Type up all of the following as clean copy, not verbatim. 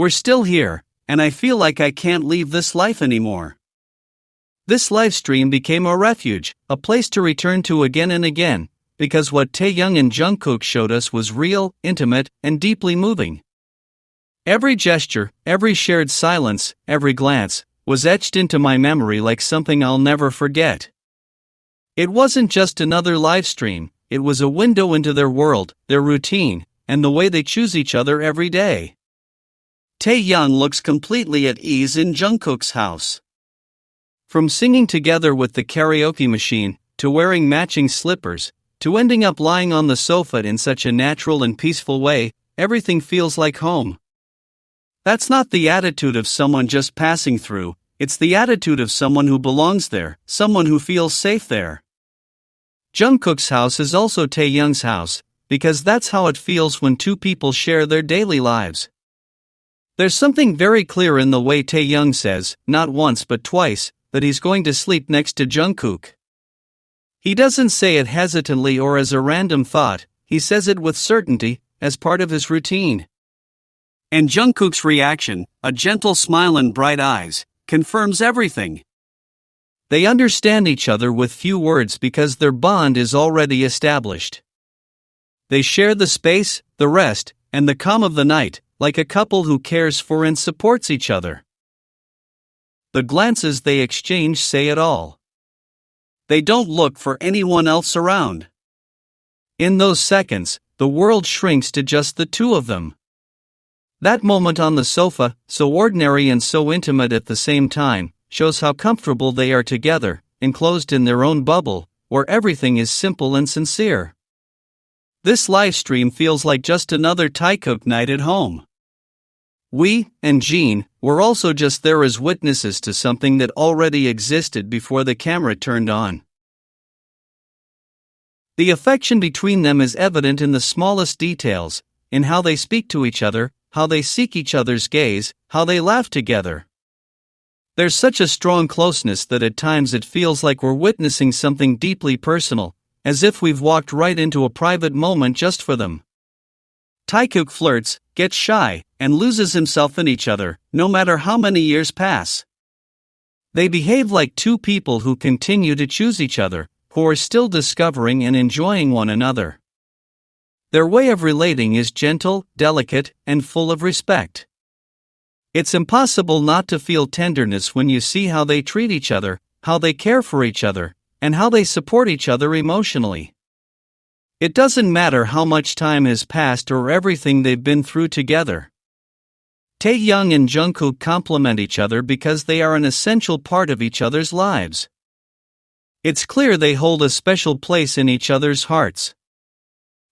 We're still here, and I feel like I can't leave this life anymore. This livestream became a refuge, a place to return to again and again, because what Taehyung and Jungkook showed us was real, intimate, and deeply moving. Every gesture, every shared silence, every glance, was etched into my memory like something I'll never forget. It wasn't just another livestream, it was a window into their world, their routine, and the way they choose each other every day. Taehyung looks completely at ease in Jungkook's house. From singing together with the karaoke machine, to wearing matching slippers, to ending up lying on the sofa in such a natural and peaceful way, everything feels like home. That's not the attitude of someone just passing through, it's the attitude of someone who belongs there, someone who feels safe there. Jungkook's house is also Taehyung's house, because that's how it feels when two people share their daily lives. There's something very clear in the way Taehyung says, not once but twice, that he's going to sleep next to Jungkook. He doesn't say it hesitantly or as a random thought, he says it with certainty, as part of his routine. And Jungkook's reaction, a gentle smile and bright eyes, confirms everything. They understand each other with few words because their bond is already established. They share the space, the rest, and the calm of the night, like a couple who cares for and supports each other. The glances they exchange say it all. They don't look for anyone else around. In those seconds, the world shrinks to just the two of them. That moment on the sofa, so ordinary and so intimate at the same time, shows how comfortable they are together, enclosed in their own bubble, where everything is simple and sincere. This livestream feels like just another Taekook night at home. We, and Jean, were also just there as witnesses to something that already existed before the camera turned on. The affection between them is evident in the smallest details, in how they speak to each other, how they seek each other's gaze, how they laugh together. There's such a strong closeness that at times it feels like we're witnessing something deeply personal, as if we've walked right into a private moment just for them. Taekook flirts, gets shy, and loses himself in each other, no matter how many years pass. They behave like two people who continue to choose each other, who are still discovering and enjoying one another. Their way of relating is gentle, delicate, and full of respect. It's impossible not to feel tenderness when you see how they treat each other, how they care for each other, and how they support each other emotionally. It doesn't matter how much time has passed or everything they've been through together. Taehyung and Jungkook complement each other because they are an essential part of each other's lives. It's clear they hold a special place in each other's hearts.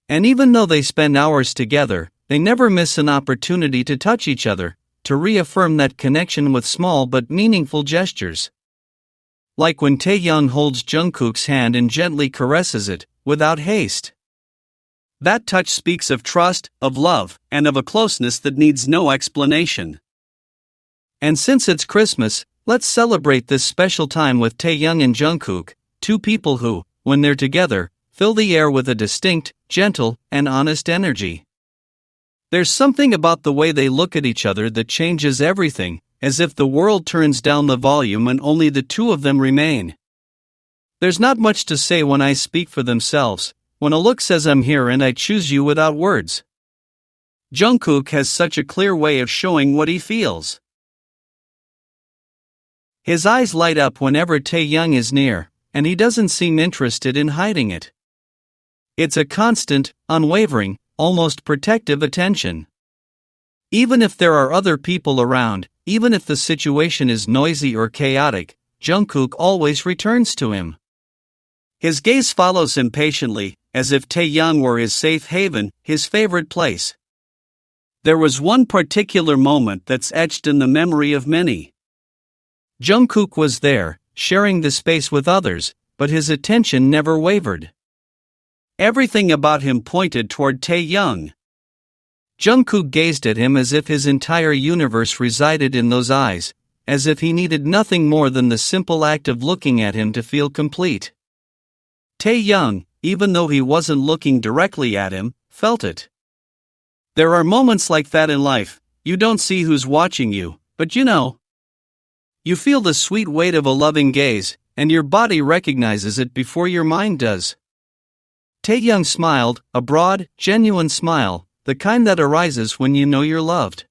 And even though they spend hours together, they never miss an opportunity to touch each other, to reaffirm that connection with small but meaningful gestures. Like when Taehyung holds Jungkook's hand and gently caresses it, without haste. That touch speaks of trust, of love, and of a closeness that needs no explanation. And since it's Christmas, let's celebrate this special time with Taehyung and Jungkook, two people who, when they're together, fill the air with a distinct, gentle, and honest energy. There's something about the way they look at each other that changes everything, as if the world turns down the volume and only the two of them remain. There's not much to say when eyes speak for themselves, when a look says I'm here and I choose you without words. Jungkook has such a clear way of showing what he feels. His eyes light up whenever Taehyung is near, and he doesn't seem interested in hiding it. It's a constant, unwavering, almost protective attention. Even if there are other people around, even if the situation is noisy or chaotic, Jungkook always returns to him. His gaze follows him patiently, as if Taehyung were his safe haven, his favorite place. There was one particular moment that's etched in the memory of many. Jungkook was there, sharing the space with others, but his attention never wavered. Everything about him pointed toward Taehyung. Jungkook gazed at him as if his entire universe resided in those eyes, as if he needed nothing more than the simple act of looking at him to feel complete. Taehyung, even though he wasn't looking directly at him, felt it. There are moments like that in life. You don't see who's watching you, but you know. You feel the sweet weight of a loving gaze, and your body recognizes it before your mind does. Taehyung smiled, a broad, genuine smile, the kind that arises when you know you're loved.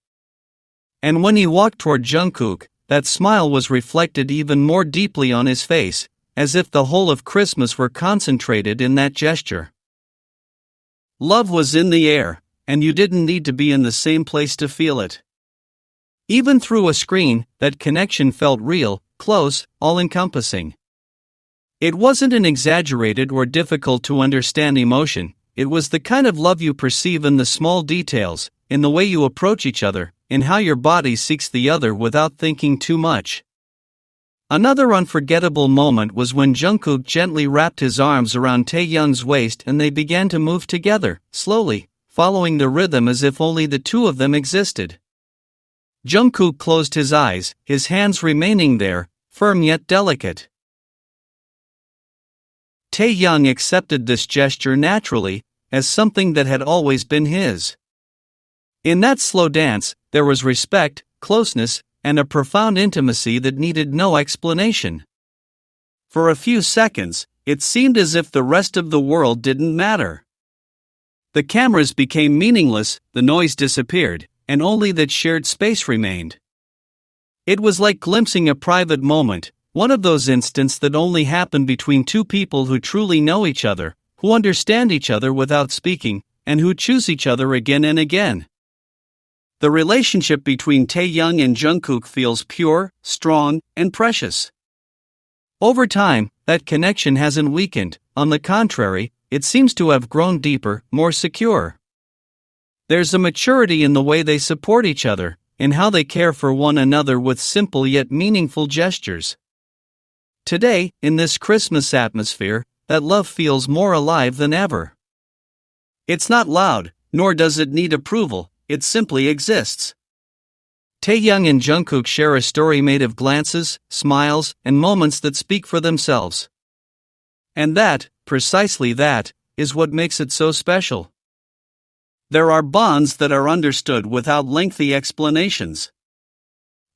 And when he walked toward Jungkook, that smile was reflected even more deeply on his face, as if the whole of Christmas were concentrated in that gesture. Love was in the air, and you didn't need to be in the same place to feel it. Even through a screen, that connection felt real, close, all-encompassing. It wasn't an exaggerated or difficult to understand emotion, it was the kind of love you perceive in the small details, in the way you approach each other, in how your body seeks the other without thinking too much. Another unforgettable moment was when Jungkook gently wrapped his arms around Taehyung's waist and they began to move together, slowly, following the rhythm as if only the two of them existed. Jungkook closed his eyes, his hands remaining there, firm yet delicate. Taehyung accepted this gesture naturally, as something that had always been his. In that slow dance, there was respect, closeness, and a profound intimacy that needed no explanation. For a few seconds, it seemed as if the rest of the world didn't matter. The cameras became meaningless, the noise disappeared, and only that shared space remained. It was like glimpsing a private moment, one of those instants that only happen between two people who truly know each other, who understand each other without speaking, and who choose each other again and again. The relationship between Taehyung and Jungkook feels pure, strong, and precious. Over time, that connection hasn't weakened, on the contrary, it seems to have grown deeper, more secure. There's a maturity in the way they support each other, in how they care for one another with simple yet meaningful gestures. Today, in this Christmas atmosphere, that love feels more alive than ever. It's not loud, nor does it need approval, it simply exists. Taehyung and Jungkook share a story made of glances, smiles, and moments that speak for themselves. And that, precisely that, is what makes it so special. There are bonds that are understood without lengthy explanations.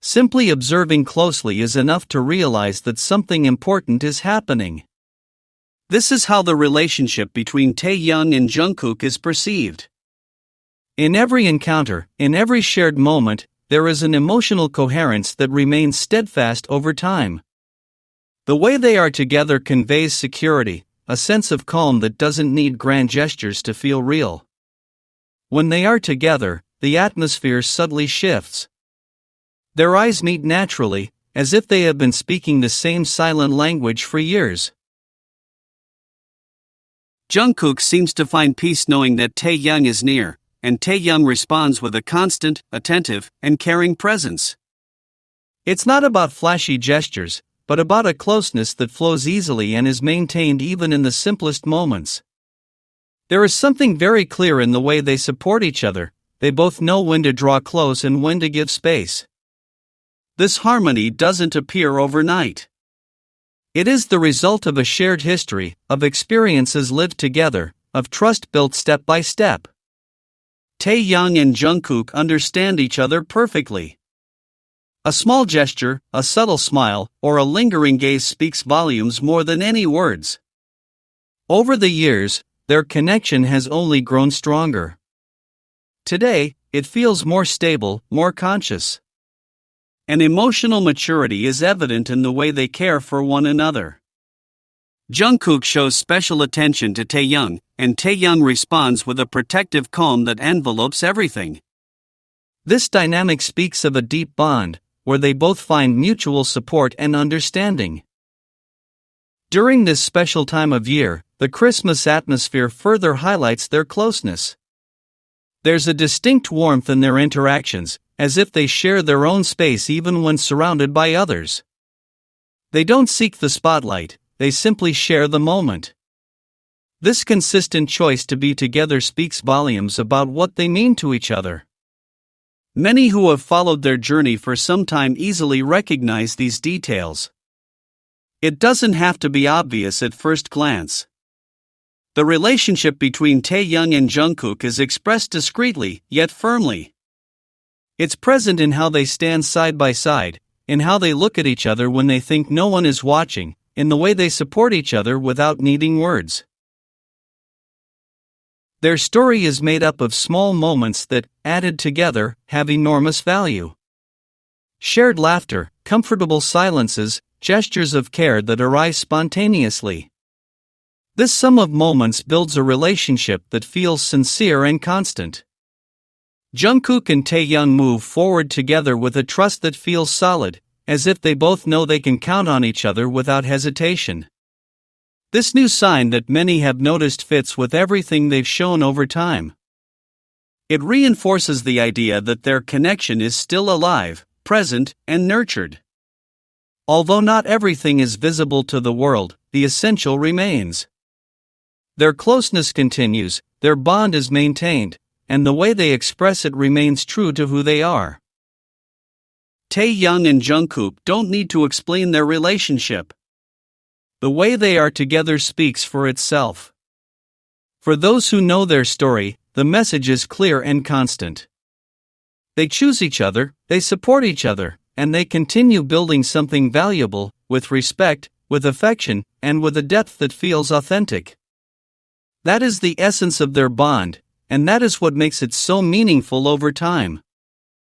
Simply observing closely is enough to realize that something important is happening. This is how the relationship between Taehyung and Jungkook is perceived. In every encounter, in every shared moment, there is an emotional coherence that remains steadfast over time. The way they are together conveys security, a sense of calm that doesn't need grand gestures to feel real. When they are together, the atmosphere subtly shifts. Their eyes meet naturally, as if they have been speaking the same silent language for years. Jungkook seems to find peace knowing that Taehyung is near, and Taehyung responds with a constant, attentive, and caring presence. It's not about flashy gestures, but about a closeness that flows easily and is maintained even in the simplest moments. There is something very clear in the way they support each other, they both know when to draw close and when to give space. This harmony doesn't appear overnight. It is the result of a shared history, of experiences lived together, of trust built step by step. Taehyung and Jungkook understand each other perfectly. A small gesture, a subtle smile, or a lingering gaze speaks volumes more than any words. Over the years, their connection has only grown stronger. Today, it feels more stable, more conscious. And emotional maturity is evident in the way they care for one another. Jungkook shows special attention to Taehyung, and Taehyung responds with a protective calm that envelopes everything. This dynamic speaks of a deep bond, where they both find mutual support and understanding. During this special time of year, the Christmas atmosphere further highlights their closeness. There's a distinct warmth in their interactions, as if they share their own space even when surrounded by others. They don't seek the spotlight, they simply share the moment. This consistent choice to be together speaks volumes about what they mean to each other. Many who have followed their journey for some time easily recognize these details. It doesn't have to be obvious at first glance. The relationship between Taehyung and Jungkook is expressed discreetly, yet firmly. It's present in how they stand side by side, in how they look at each other when they think no one is watching, in the way they support each other without needing words. Their story is made up of small moments that, added together, have enormous value. Shared laughter, comfortable silences, gestures of care that arise spontaneously. This sum of moments builds a relationship that feels sincere and constant. Jungkook and Taehyung move forward together with a trust that feels solid, as if they both know they can count on each other without hesitation. This new sign that many have noticed fits with everything they've shown over time. It reinforces the idea that their connection is still alive, present, and nurtured. Although not everything is visible to the world, the essential remains. Their closeness continues, their bond is maintained, and the way they express it remains true to who they are. Taehyung and Jungkook don't need to explain their relationship. The way they are together speaks for itself. For those who know their story, the message is clear and constant. They choose each other, they support each other, and they continue building something valuable, with respect, with affection, and with a depth that feels authentic. That is the essence of their bond, and that is what makes it so meaningful over time.